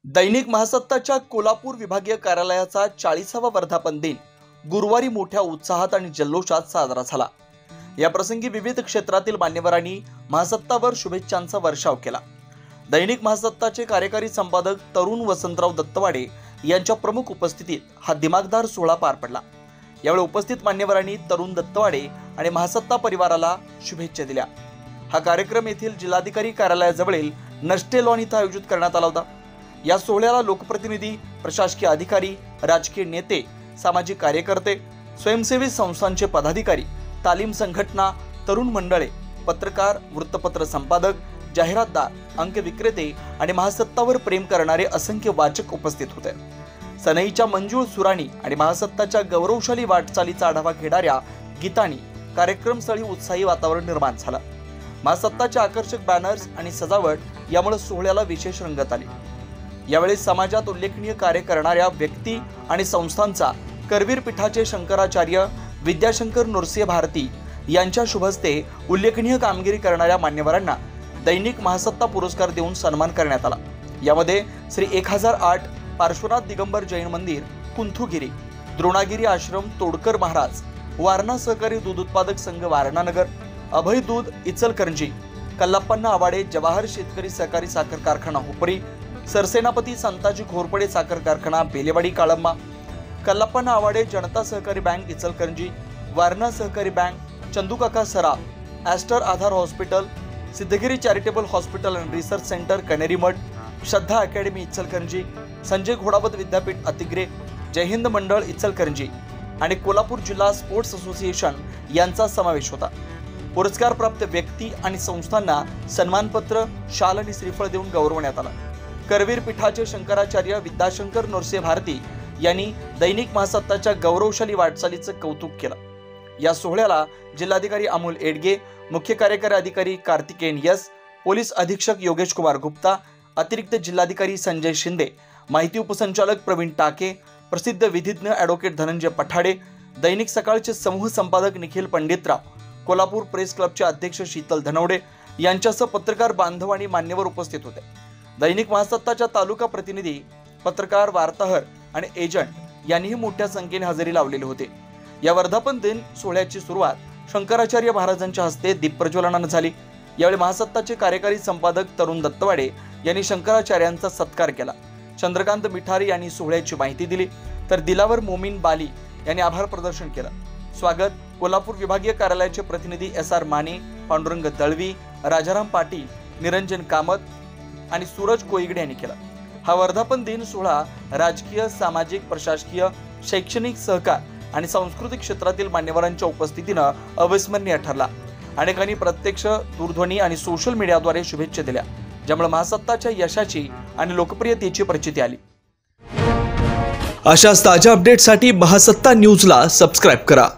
दैनिक महासत्ताच्या कोल्हापूर विभागीय कार्यालयाचा 40वा वर्धापन दिन गुरुवारी मोठ्या उत्साहात आणि जल्लोषात साजरा झाला। या प्रसंगी विविध क्षेत्रातील मान्यवरांनी महासत्तावर शुभेच्छांचा वर्षाव केला। दैनिक महासत्ताचे कार्यकारी संपादक तरुण वसंतराव दत्तवाडे यांच्या प्रमुख उपस्थितीत हा दिमागदार सोहळा पार पडला। यावेळी उपस्थित मान्यवरांनी तरुण दत्तवाडे आणि महासत्ता परिवाराला शुभेच्छा दिल्या। हा कार्यक्रम येथील जिल्हाधिकारी कार्यालयाजवळील नष्टे लॉन इथं आयोजित करण्यात आला होता। या सोहळ्याला लोकप्रतिनिधी, प्रशासकीय अधिकारी, राजकीय नेते, सामाजिक कार्यकर्ते, स्वयंसेवी संस्थांचे पदाधिकारी, तालीम संघटना, तरुण मंडळे, पत्रकार, वृत्तपत्र संपादक, जाहिरातदार, अंक विक्रेते आणि महासत्तावर प्रेम करणारे असंख्य वाचक उपस्थित होते। सनईच्या मंजूळ सुराणी आणि महासत्ताच्या गौरवशाली वाटचालीचा आढावा घेणाऱ्या गीतांनी कार्यक्रमस्थळी उत्साही वातावरण निर्माण झालं। महासत्ताचे आकर्षक बॅनर्स आणि सजावट यामुळे सोहळ्याला विशेष रंगत आली। यावेळी समाजात उल्लेखनीय कार्य करणाऱ्या व्यक्ती आणि संस्थांचा करवीर पीठाचे शंकराचार्य विद्याशंकर नृसिंह भारती यांच्या शुभहस्ते उल्लेखनीय कामगिरी करणाऱ्या मान्यवरांना दैनिक महासत्ता पुरस्कार देऊन सन्मान करण्यात आला। यामध्ये श्री 1008 पार्श्वनाथ दिगंबर जैन मंदिर कुंथुगिरी, द्रोणागिरी आश्रम तोडकर महाराज, वारणा सहकारी दूध उत्पादक संघ वारणानगर, अभय दूध इचलकरंजी, कल्लाप्पा आवाडे जवाहर शेतकरी सहकारी साखर कारखाना हुपरी, सरसेनापती संताजी घोरपडे साखर कारखाना बेलेवाडी काळंबा, कल्लाप्पा आवाडे जनता सहकारी bank Ichalkaranji, Warana Sahakari bank, Chandukaka Saraf, Aster Aadhar hospital, Siddhagiri charitable hospital and research centre Kaneri Math, Shraddha academy Ichalkaranji, Sanjay Ghodawat Vidyapeeth Atigre, जय हिंद मंडळ इचलकरंजी आणि कोल्हापूर जिल्हा स्पोर्ट्स असोसिएशन यांचा समावेश होता। पुरस्कार प्राप्त व्यक्ती आणि संस्थांना सन्मानपत्र, शाल आणि श्रीफळ देऊन गौरवण्यात आला। करवीर पीठाचे शंकराचार्य विद्याशंकर नृसिंह भारती यांनी दैनिक महासत्ताच्या गौरवशाली वाटचालीचं कौतुक केलं। या सोहळ्याला जिल्हाधिकारी अमोल एडगे, मुख्य कार्यकारी अधिकारी कार्तिकेयन यस, पोलीस अधीक्षक योगेश कुमार गुप्ता, अतिरिक्त जिल्हाधिकारी संजय शिंदे, माहिती उपसंचालक प्रवीण टाके, प्रसिद्ध विधिज्ञ ॲडव्होकेट धनंजय पठाडे, दैनिक सकाळचे समूह संपादक निखिल पंडितराव, कोल्हापूर प्रेस क्लबचे अध्यक्ष शीतल धनवडे यांच्यासह पत्रकार बांधव आणि मान्यवर उपस्थित होते। दैनिक महासत्ताच्या तालुका प्रतिनिधी, पत्रकार, वार्ताहर आणि एजंट यांनीही मोठ्या संख्येने हजेरी लावलेली होते। या वर्धापन दिन सोहळ्याची सुरुवात शंकराचार्य महाराजांच्या हस्ते दीपप्रज्वलनाने झाली। यावेळी महासत्ताचे कार्यकारी संपादक तरुण दत्तवाडे यांनी शंकराचार्यांचा सत्कार केला। चंद्रकांत मिठारी यांनी सोहळ्याची माहिती दिली, तर दिलावर मोमीन बाली यांनी आभार प्रदर्शन केलं। स्वागत कोल्हापूर विभागीय कार्यालयाचे प्रतिनिधी SR माने, पांडुरंग दळवी, राजाराम पाटील, निरंजन कामत आणि सूरज कोईगडे यांनी केला। हा वर्धापन दिन सोहळा राजकीय, सामाजिक, प्रशासकीय, शैक्षणिक, सहकार आणि सांस्कृतिक क्षेत्रातील मान्यवरांच्या उपस्थितीनं अविस्मरणीय ठरला। अनेकांनी प्रत्यक्ष, दूरध्वनी आणि सोशल मीडियाद्वारे शुभेच्छा दिल्या, ज्यामुळे महासत्ताच्या यशाची आणि लोकप्रियतेची प्रचिती आली। अशाच ताज्या अपडेटसाठी महासत्ता न्यूजला सबस्क्राइब करा।